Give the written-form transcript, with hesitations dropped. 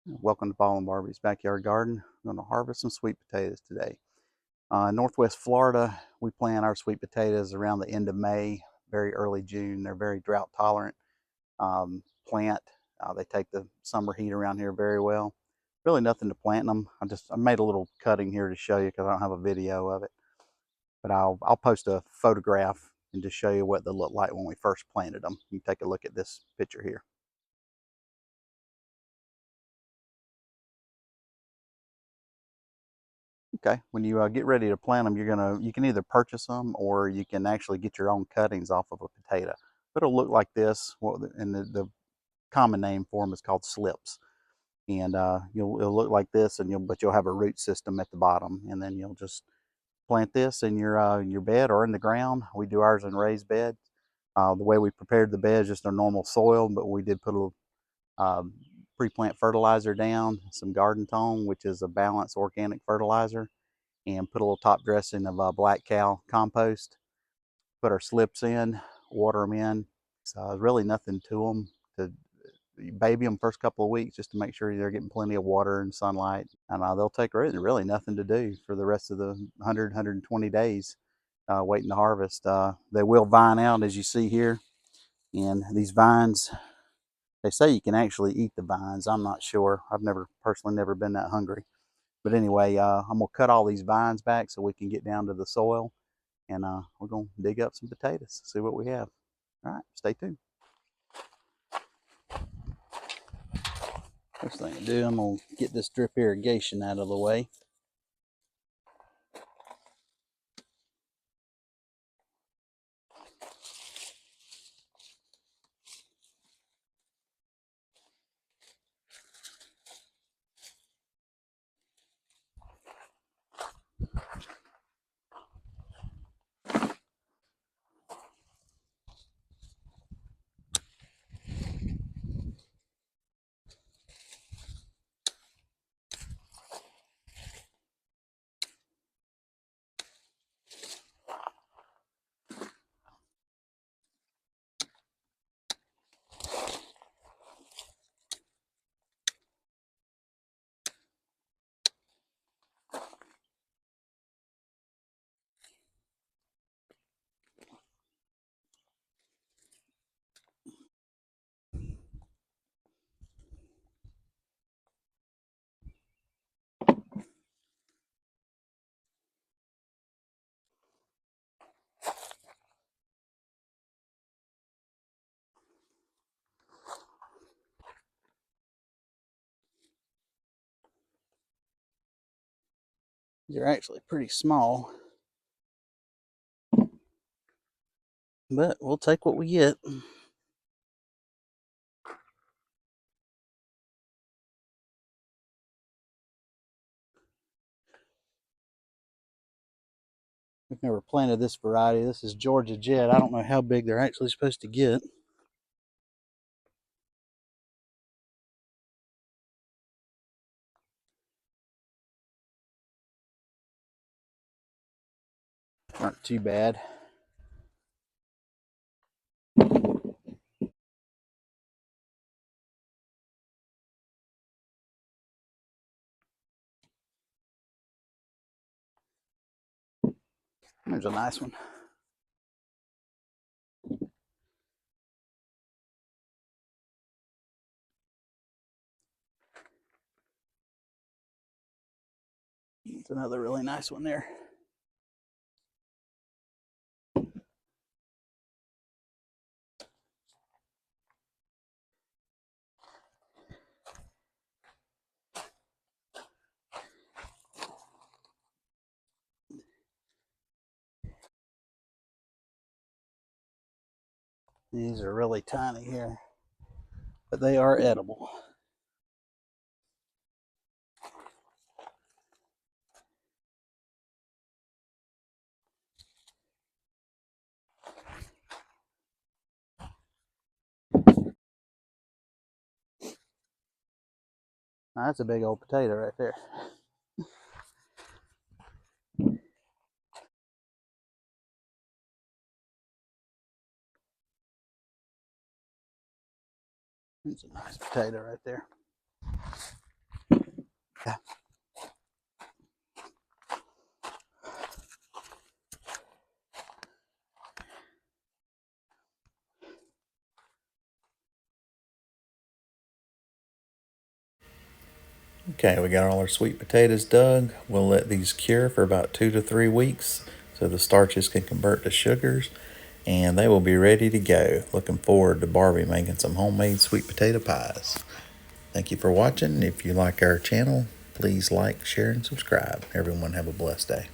Welcome to Paul and Barbie's Backyard Garden. I'm going to harvest some sweet potatoes today. Northwest Florida, we plant our sweet potatoes around the end of May, very early June. They're very drought tolerant plant. They take the summer heat around here very well. Really nothing to plant them. I made a little cutting here to show you because I don't have a video of it. But I'll post a photograph and just show you what they look like when we first planted them. You can take a look at this picture here. Okay, when you get ready to plant them, you can either purchase them or you can actually get your own cuttings off of a potato. But it'll look like this. And the common name for them is called slips. And it'll look like this, and you'll have a root system at the bottom, and then you'll just plant this in your bed or in the ground. We do ours in raised beds. The way we prepared the bed is just a normal soil, but we did put a little pre-plant fertilizer down, some garden tone, which is a balanced organic fertilizer, and put a little top dressing of black cow compost. Put our slips in, water them in. So really nothing to them. To baby them first couple of weeks just to make sure they're getting plenty of water and sunlight, and they'll take really nothing to do for the rest of the 120 days waiting to harvest. They will vine out, as you see here, and these vines, they say you can actually eat the vines. I'm not sure. I've never been that hungry. But anyway, I'm going to cut all these vines back so we can get down to the soil, and we're going to dig up some potatoes, see what we have. All right, stay tuned. First thing to do, I'm going to get this drip irrigation out of the way. These are actually pretty small, but we'll take what we get. We've never planted this variety. This is Georgia Jet. I don't know how big they're actually supposed to get. Aren't too bad. There's a nice one. It's another really nice one there. These are really tiny here, but they are edible. Now, that's a big old potato right there. It's a nice potato right there. Okay, we got all our sweet potatoes dug. We'll let these cure for about 2 to 3 weeks so the starches can convert to sugars, and they will be ready to go. Looking forward to Barbie making some homemade sweet potato pies. Thank you for watching. If you like our channel, please like, share, and subscribe. Everyone have a blessed day.